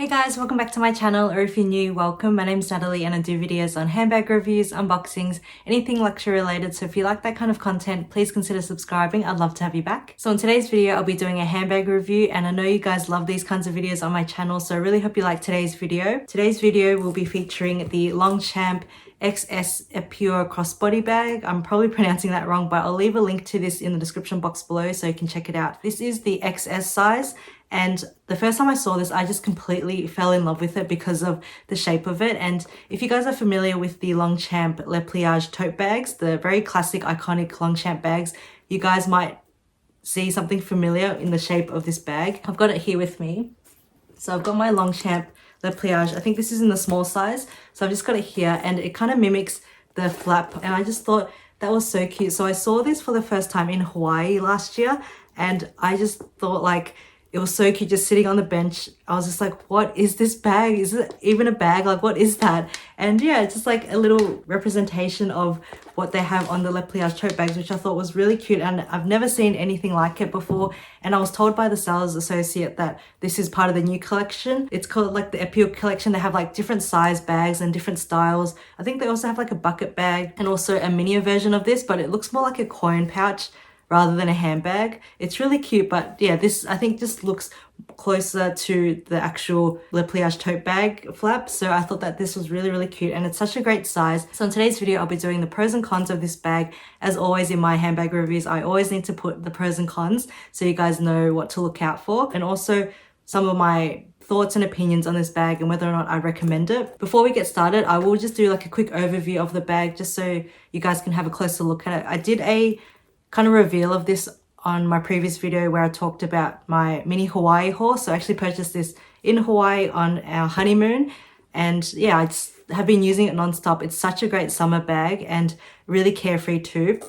Hey guys, welcome back to my channel, or if you're new, welcome. My name's Natalie and I do videos on handbag reviews, unboxings, anything luxury related. So if you like that kind of content, please consider subscribing. I'd love to have you back. So in today's video, I'll be doing a handbag review, and I know you guys love these kinds of videos on my channel, so I really hope you like today's video. Today's video will be featuring the Longchamp XS Epure Crossbody bag. I'm probably pronouncing that wrong, but I'll leave a link to this in the description box below so you can check it out. This is the XS size. And the first time I saw this, I just completely fell in love with it because of the shape of it. And if you guys are familiar with the Longchamp Le Pliage tote bags, the very classic, iconic Longchamp bags, you guys might see something familiar in the shape of this bag. I've got it here with me. So I've got my Longchamp Le Pliage. I think this is in the small size. So I've just got it here, and it kind of mimics the flap. And I just thought that was so cute. So I saw this for the first time in Hawaii last year, and I just thought, like, it was so cute just sitting on the bench. I was just like, what is this bag? Is it even a bag? Like, what is that? And yeah, it's just like a little representation of what they have on the Le Pliage tote bags, which I thought was really cute. And I've never seen anything like it before. And I was told by the sales associate that this is part of the new collection. It's called like the Epure collection. They have like different size bags and different styles. I think they also have like a bucket bag and also a mini version of this, but it looks more like a coin pouch rather than a handbag. It's really cute, but yeah, this I think just looks closer to the actual Le Pliage tote bag flap. So I thought that this was really, really cute, and it's such a great size. So in today's video, I'll be doing the pros and cons of this bag. As always in my handbag reviews, I always need to put the pros and cons so you guys know what to look out for, and also some of my thoughts and opinions on this bag and whether or not I recommend it. Before we get started, I will just do like a quick overview of the bag just so you guys can have a closer look at it. I did a kind of reveal of this on my previous video where I talked about my mini Hawaii haul. So I actually purchased this in Hawaii on our honeymoon, and yeah, I just have been using it non-stop. It's such a great summer bag and really carefree too.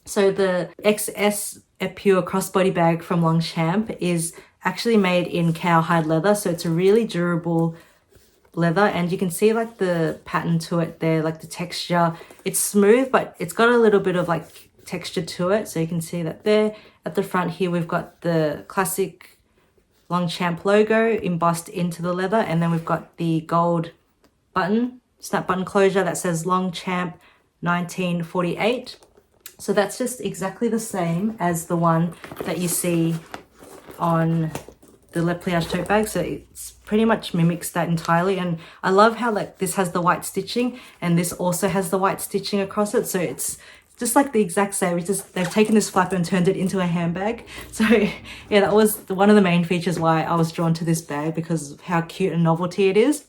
So the XS Epure Crossbody bag from Longchamp is actually made in cowhide leather, so it's a really durable leather, and you can see like the pattern to it there, like the texture. It's smooth, but it's got a little bit of like texture to it, so you can see that there. At the front here, we've got the classic Longchamp logo embossed into the leather, and then we've got the gold button, snap button closure that says Longchamp 1948. So that's just exactly the same as the one that you see on the Le Pliage tote bag, so it's pretty much mimics that entirely. And I love how like this has the white stitching and this also has the white stitching across it, so it's just like the exact same. It's just they've taken this flap and turned it into a handbag. So yeah, that was one of the main features why I was drawn to this bag, because of how cute and novelty it is.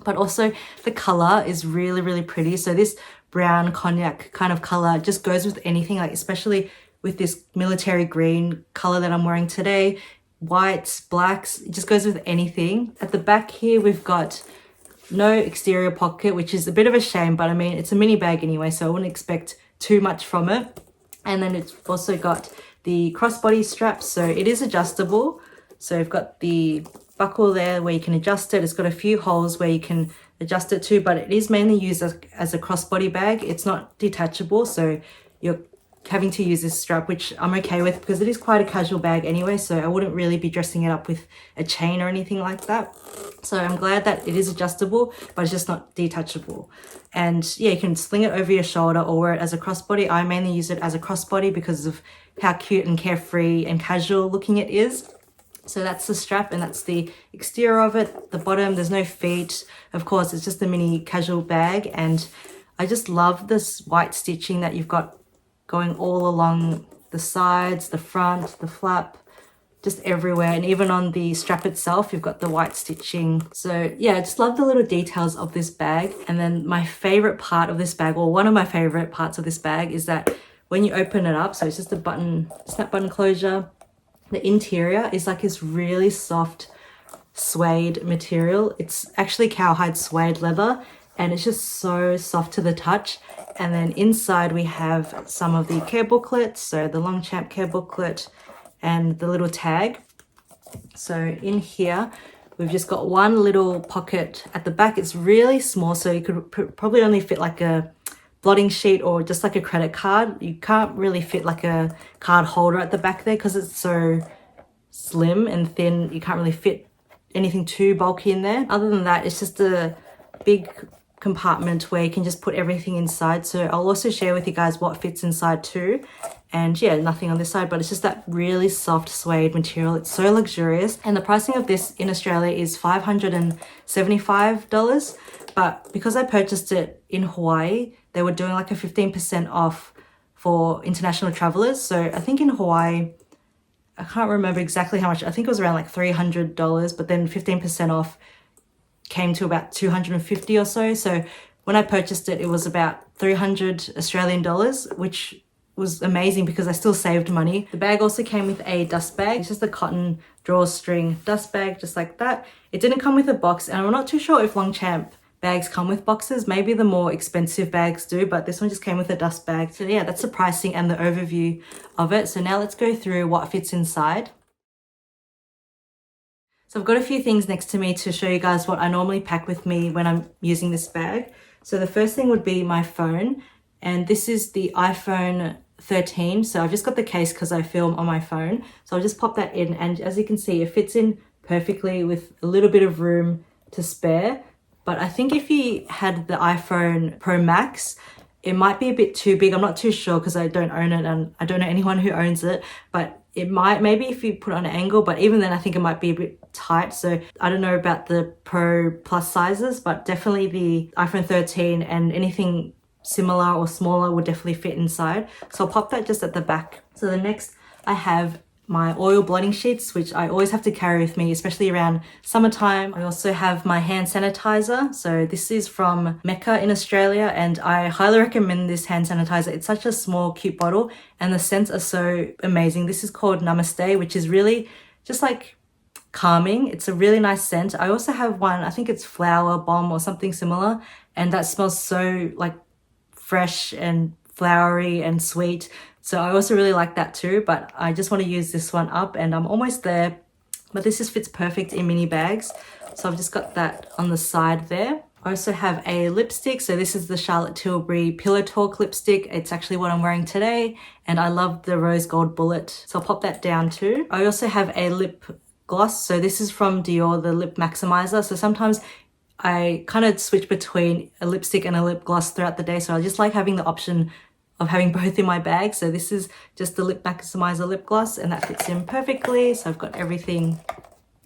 But also the color is really, really pretty. So this brown cognac kind of color just goes with anything, like especially with this military green color that I'm wearing today. Whites, blacks, it just goes with anything. At the back here, we've got no exterior pocket, which is a bit of a shame, but I mean, it's a mini bag anyway, so I wouldn't expect too much from it. And then it's also got the crossbody strap, so it is adjustable. So you've got the buckle there where you can adjust it. It's got a few holes where you can adjust it to, but it is mainly used as a crossbody bag. It's not detachable, so you're having to use this strap, which I'm okay with because it is quite a casual bag anyway, so I wouldn't really be dressing it up with a chain or anything like that. So I'm glad that it is adjustable, but it's just not detachable. And yeah, you can sling it over your shoulder or wear it as a crossbody. I mainly use it as a crossbody because of how cute and carefree and casual looking it is. So that's the strap, and that's the exterior of it. The bottom, there's no feet. Of course, it's just a mini casual bag, and I just love this white stitching that you've got going all along the sides, the front, the flap, just everywhere. And even on the strap itself, you've got the white stitching. So yeah, I just love the little details of this bag. And then my favorite part of this bag, or one of my favorite parts of this bag, is that when you open it up, so it's just a button, snap button closure, the interior is like this really soft suede material. It's actually cowhide suede leather, and it's just so soft to the touch. And then inside we have some of the care booklets, so the Longchamp care booklet and the little tag. So in here, we've just got one little pocket at the back. It's really small, so you could probably only fit like a blotting sheet or just like a credit card. You can't really fit like a card holder at the back there because it's so slim and thin. You can't really fit anything too bulky in there. Other than that, it's just a big compartment where you can just put everything inside. So I'll also share with you guys what fits inside too. And yeah, nothing on this side, but it's just that really soft suede material. It's so luxurious. And the pricing of this in Australia is $575. But because I purchased it in Hawaii, they were doing like a 15% off for international travelers. So I think in Hawaii, I can't remember exactly how much. I think it was around like $300, but then 15% off came to about 250 or so. So when I purchased it, it was about 300 Australian dollars, which was amazing because I still saved money. The bag also came with a dust bag. It's just a cotton drawstring dust bag, just like that. It didn't come with a box, and I'm not too sure if Longchamp bags come with boxes. Maybe the more expensive bags do, but this one just came with a dust bag. So yeah, that's the pricing and the overview of it. So now let's go through what fits inside. So I've got a few things next to me to show you guys what I normally pack with me when I'm using this bag. So the first thing would be my phone, and this is the iPhone 13. So I've just got the case because I film on my phone. So I'll just pop that in, and as you can see, it fits in perfectly with a little bit of room to spare. But I think if you had the iPhone Pro Max, it might be a bit too big. I'm not too sure because I don't own it and I don't know anyone who owns it, but it might, maybe if you put it on an angle, but even then I think it might be a bit tight. So I don't know about the Pro Plus sizes, but definitely the iPhone 13 and anything similar or smaller would definitely fit inside. So I'll pop that just at the back. So the next I have my oil blotting sheets, which I always have to carry with me, especially around summertime. I also have my hand sanitizer. So this is from Mecca in Australia, and I highly recommend this hand sanitizer. It's such a small, cute bottle, and the scents are so amazing. This is called Namaste, which is really just like calming. It's a really nice scent. I also have one, I think it's Flower Bomb or something similar, and that smells so like fresh and flowery and sweet. So I also really like that too, but I just want to use this one up, and I'm almost there. But this just fits perfect in mini bags. So I've just got that on the side there. I also have a lipstick. So this is the Charlotte Tilbury Pillow Talk lipstick. It's actually what I'm wearing today, and I love the rose gold bullet. So I'll pop that down too. I also have a lip gloss. So this is from Dior, the Lip Maximizer. So sometimes I kind of switch between a lipstick and a lip gloss throughout the day. So I just like having the option of having both in my bag. So this is just the Lip Maximizer lip gloss, and that fits in perfectly. So I've got everything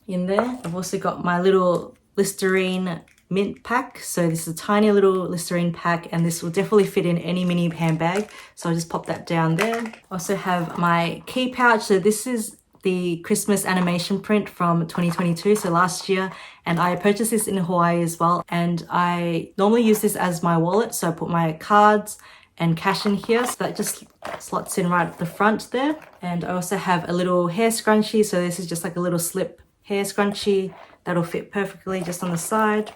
in there. I've also got my little Listerine mint pack. So this is a tiny little Listerine pack, and this will definitely fit in any mini handbag. So I'll just pop that down there. I also have my key pouch. So this is the Christmas animation print from 2022, so last year, and I purchased this in Hawaii as well. And I normally use this as my wallet. So I put my cards and cash in here, so that just slots in right at the front there. And I also have a little hair scrunchie. So this is just like a little slip hair scrunchie that'll fit perfectly just on the side.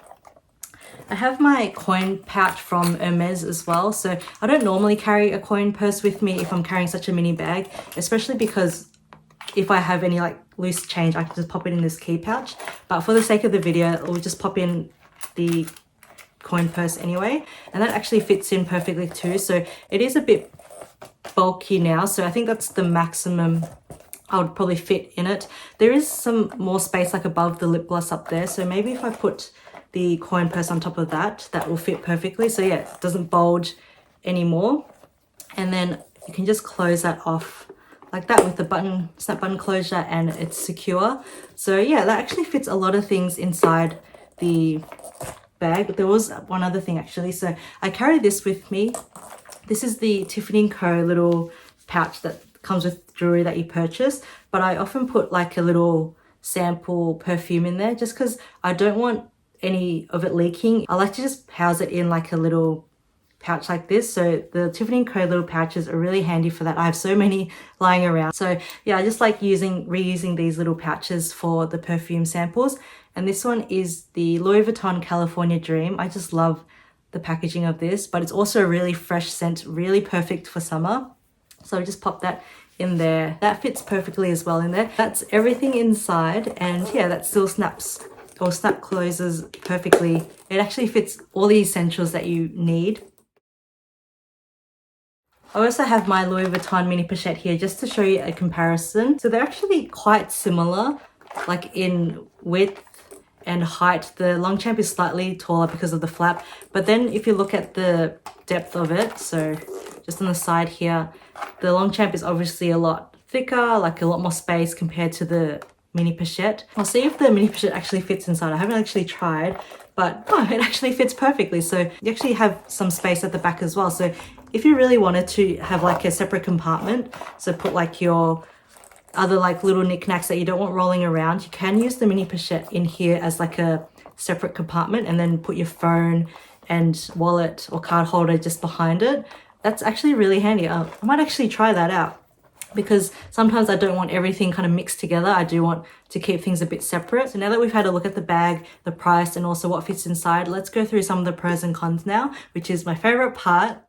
I have my coin pouch from Hermes as well. So I don't normally carry a coin purse with me if I'm carrying such a mini bag, especially because if I have any like loose change, I can just pop it in this key pouch. But for the sake of the video, we'll just pop in the coin purse anyway, and that actually fits in perfectly too. So it is a bit bulky now, so I think that's the maximum I would probably fit in it. There is some more space like above the lip gloss up there, so maybe if I put the coin purse on top of that, that will fit perfectly. So yeah, it doesn't bulge anymore. And then you can just close that off like that with the button, snap button closure, and it's secure. So yeah, that actually fits a lot of things inside the bag. There was one other thing actually. So I carry this with me. This is the Tiffany & Co. little pouch that comes with jewelry that you purchase, but I often put like a little sample perfume in there just because I don't want any of it leaking. I like to just house it in like a little pouch like this. So the Tiffany & Co. little pouches are really handy for that. I have so many lying around. So yeah, I just like reusing these little pouches for the perfume samples. And this one is the Louis Vuitton California Dream. I just love the packaging of this, but it's also a really fresh scent, really perfect for summer. So I just pop that in there. That fits perfectly as well in there. That's everything inside, and yeah, that still snaps or snap closes perfectly. It actually fits all the essentials that you need. I also have my Louis Vuitton mini pochette here just to show you a comparison. So they're actually quite similar, like in width and height. The Longchamp is slightly taller because of the flap, but then if you look at the depth of it, so just on the side here, the Longchamp is obviously a lot thicker, like a lot more space compared to the mini pochette. I'll see if the mini pochette actually fits inside. I haven't actually tried, but oh, it actually fits perfectly. So you actually have some space at the back as well. So if you really wanted to have like a separate compartment, so put like your other like little knickknacks that you don't want rolling around, you can use the mini pochette in here as like a separate compartment and then put your phone and wallet or card holder just behind it. That's actually really handy. I might actually try that out, because sometimes I don't want everything kind of mixed together. I do want to keep things a bit separate. So now that we've had a look at the bag, the price, and also what fits inside, let's go through some of the pros and cons now, which is my favorite part.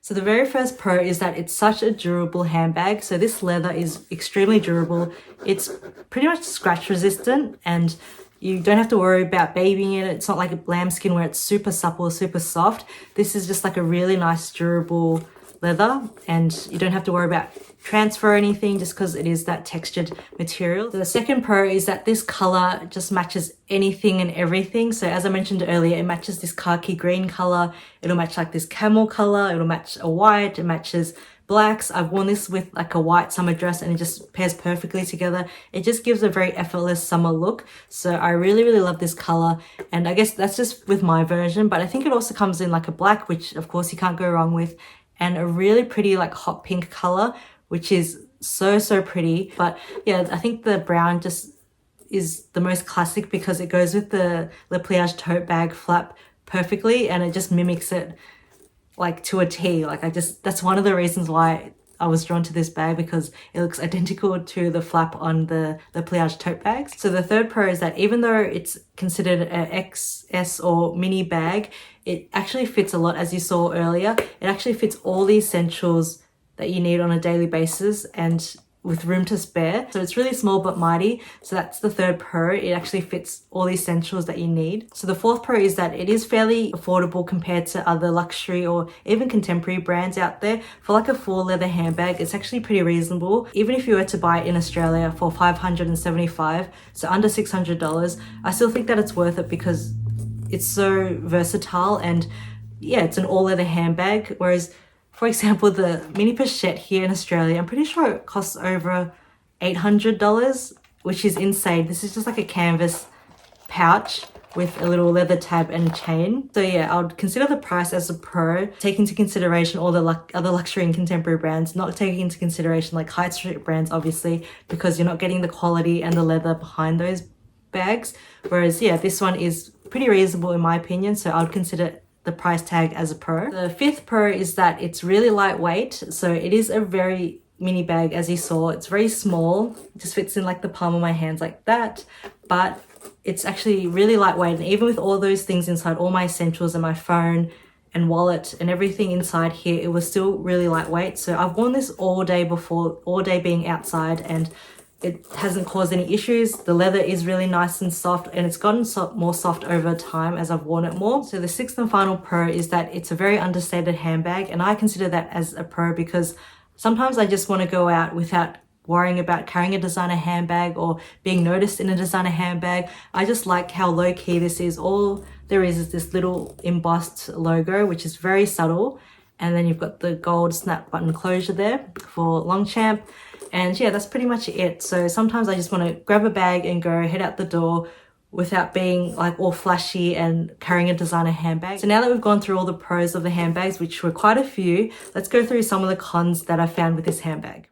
So the very first pro is that it's such a durable handbag. So this leather is extremely durable. It's pretty much scratch resistant, and you don't have to worry about babying it. It's not like a lambskin where it's super supple, super soft. This is just like a really nice durable leather, and you don't have to worry about transfer or anything just because it is that textured material. So the second pro is that this color just matches anything and everything. So as I mentioned earlier, it matches this khaki green color, it'll match like this camel color, it'll match a white, it matches blacks. I've worn this with like a white summer dress and it just pairs perfectly together. It just gives a very effortless summer look. So I really, really love this color. And I guess that's just with my version, but I think it also comes in like a black, which of course you can't go wrong with, and a really pretty like hot pink color, which is so pretty. But yeah, I think the brown just is the most classic because it goes with the Le Pliage tote bag flap perfectly, and it just mimics it like to a T. Like that's one of the reasons why I was drawn to this bag, because it looks identical to the flap on the Le Pliage tote bags. So the third pro is that even though it's considered an XS or mini bag, it actually fits a lot. As you saw earlier, it actually fits all the essentials that you need on a daily basis and with room to spare. So it's really small but mighty. So that's the third pro. It actually fits all the essentials that you need. So the fourth pro is that it is fairly affordable compared to other luxury or even contemporary brands out there. For like a full leather handbag, it's actually pretty reasonable. Even if you were to buy it in Australia for $575, so under $600, I still think that it's worth it because it's so versatile, and yeah, it's an all leather handbag. Whereas, for example, the mini pochette here in Australia, I'm pretty sure it costs over $800, which is insane. This is just like a canvas pouch with a little leather tab and chain. So yeah, I would consider the price as a pro, take into consideration all the other luxury and contemporary brands, not taking into consideration like high street brands, obviously, because you're not getting the quality and the leather behind those bags. Whereas yeah, this one is pretty reasonable in my opinion, so I would consider the price tag as a pro. The fifth pro is that it's really lightweight. So it is a very mini bag, as you saw. It's very small, it just fits in like the palm of my hands like that, but it's actually really lightweight. And even with all those things inside, all my essentials and my phone and wallet and everything inside here, it was still really lightweight. So I've worn this all day before, all day being outside, and it hasn't caused any issues. The leather is really nice and soft, and it's gotten more soft over time as I've worn it more. So the sixth and final pro is that it's a very understated handbag, and I consider that as a pro because sometimes I just want to go out without worrying about carrying a designer handbag or being noticed in a designer handbag. I just like how low key this is. All there is this little embossed logo, which is very subtle. And then you've got the gold snap button closure there for Longchamp. And yeah, that's pretty much it. So sometimes I just want to grab a bag and go head out the door without being like all flashy and carrying a designer handbag. So now that we've gone through all the pros of the handbags, which were quite a few, let's go through some of the cons that I found with this handbag.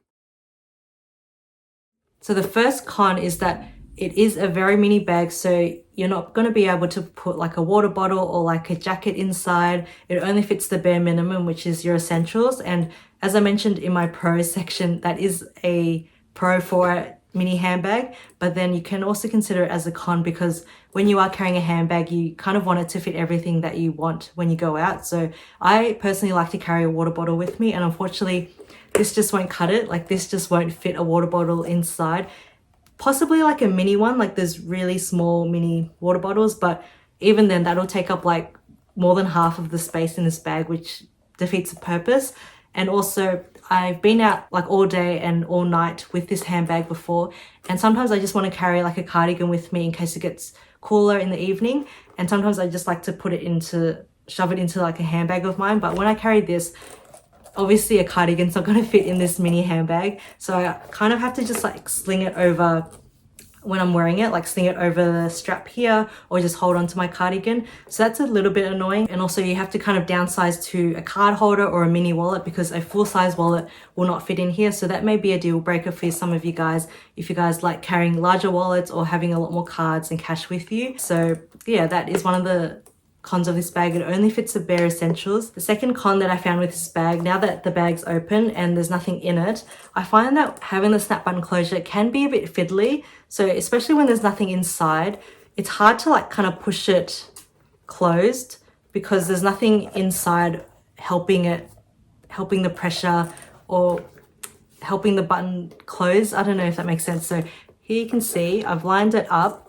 So the first con is that it is a very mini bag, so you're not going to be able to put like a water bottle or like a jacket inside. It only fits the bare minimum, which is your essentials. And as I mentioned in my pro section, that is a pro for a mini handbag, but then you can also consider it as a con because when you are carrying a handbag, you kind of want it to fit everything that you want when you go out. So I personally like to carry a water bottle with me, and unfortunately this just won't cut it. Like this just won't fit a water bottle inside. Possibly like a mini one, like there's really small mini water bottles, but even then that'll take up like more than half of the space in this bag, which defeats the purpose. And also I've been out like all day and all night with this handbag before, and sometimes I just want to carry like a cardigan with me in case it gets cooler in the evening, and sometimes I just like to shove it into like a handbag of mine. But when I carry this, obviously a cardigan's not going to fit in this mini handbag, so I kind of have to just like sling it over when I'm wearing it, like sling it over the strap here or just hold on to my cardigan. So that's a little bit annoying. And also you have to kind of downsize to a card holder or a mini wallet, because a full-size wallet will not fit in here. So that may be a deal breaker for some of you guys if you guys like carrying larger wallets or having a lot more cards and cash with you. So yeah, that is one of the cons of this bag. It only fits the bare essentials. The second con that I found with this bag, now that the bag's open and there's nothing in it, I find that having the snap button closure can be a bit fiddly. So especially when there's nothing inside, it's hard to like kind of push it closed because there's nothing inside helping the pressure or helping the button close. I don't know if that makes sense. So here you can see I've lined it up,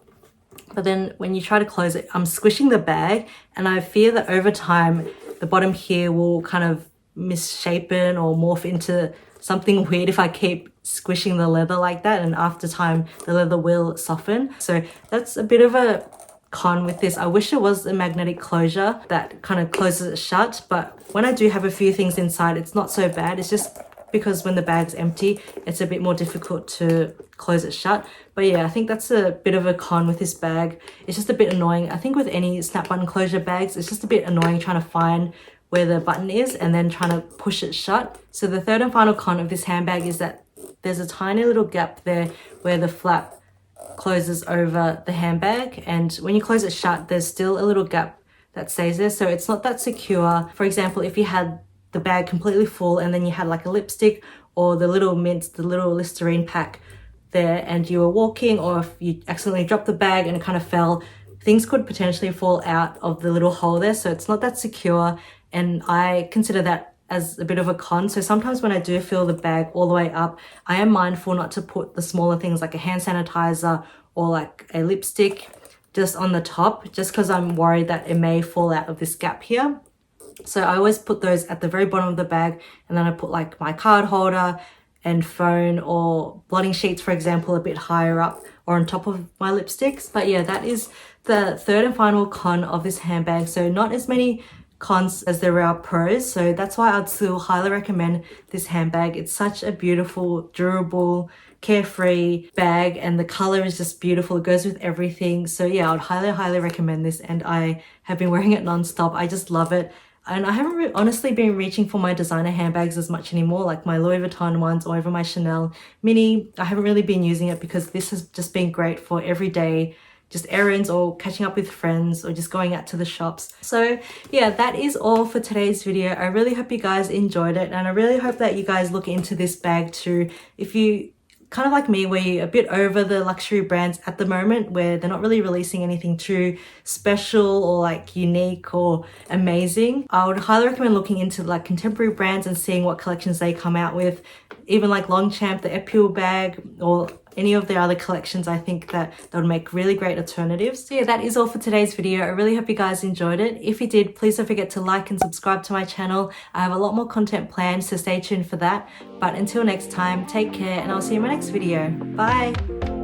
but then when you try to close it, I'm squishing the bag, and I fear that over time the bottom here will kind of misshapen or morph into something weird if I keep squishing the leather like that, and after time the leather will soften. So that's a bit of a con with this. I wish it was a magnetic closure that kind of closes it shut, but when I do have a few things inside, it's not so bad. It's just because when the bag's empty, it's a bit more difficult to close it shut. But yeah, I think that's a bit of a con with this bag. It's just a bit annoying. I think with any snap button closure bags, it's just a bit annoying trying to find where the button is and then trying to push it shut. So the third and final con of this handbag is that there's a tiny little gap there where the flap closes over the handbag, and when you close it shut, there's still a little gap that stays there, so it's not that secure. For example, if you had the bag completely full and then you had like a lipstick or the little mints, the little Listerine pack there, and you were walking, or if you accidentally dropped the bag and it kind of fell, things could potentially fall out of the little hole there. So it's not that secure, and I consider that as a bit of a con. So sometimes when I do fill the bag all the way up, I am mindful not to put the smaller things like a hand sanitizer or like a lipstick just on the top, just because I'm worried that it may fall out of this gap here. So I always put those at the very bottom of the bag, and then I put like my card holder and phone or blotting sheets, for example, a bit higher up or on top of my lipsticks. But yeah, that is the third and final con of this handbag. So not as many cons as there are pros, so that's why I'd still highly recommend this handbag. It's such a beautiful, durable, carefree bag, and the color is just beautiful. It goes with everything. So yeah, I'd highly recommend this, and I have been wearing it non-stop. I just love it. And I haven't honestly been reaching for my designer handbags as much anymore, like my Louis Vuitton ones or even my Chanel mini. I haven't really been using it because this has just been great for everyday just errands or catching up with friends or just going out to the shops. So yeah, that is all for today's video. I really hope you guys enjoyed it, and I really hope that you guys look into this bag too. If you kind of like me, where you're a bit over the luxury brands at the moment, where they're not really releasing anything too special or like unique or amazing, I would highly recommend looking into like contemporary brands and seeing what collections they come out with. Even like Longchamp, the Epure bag, or any of their other collections, I think that they would make really great alternatives. So yeah, that is all for today's video. I really hope you guys enjoyed it. If you did, please don't forget to like and subscribe to my channel. I have a lot more content planned, so stay tuned for that. But until next time, take care, and I'll see you in my next video. Bye!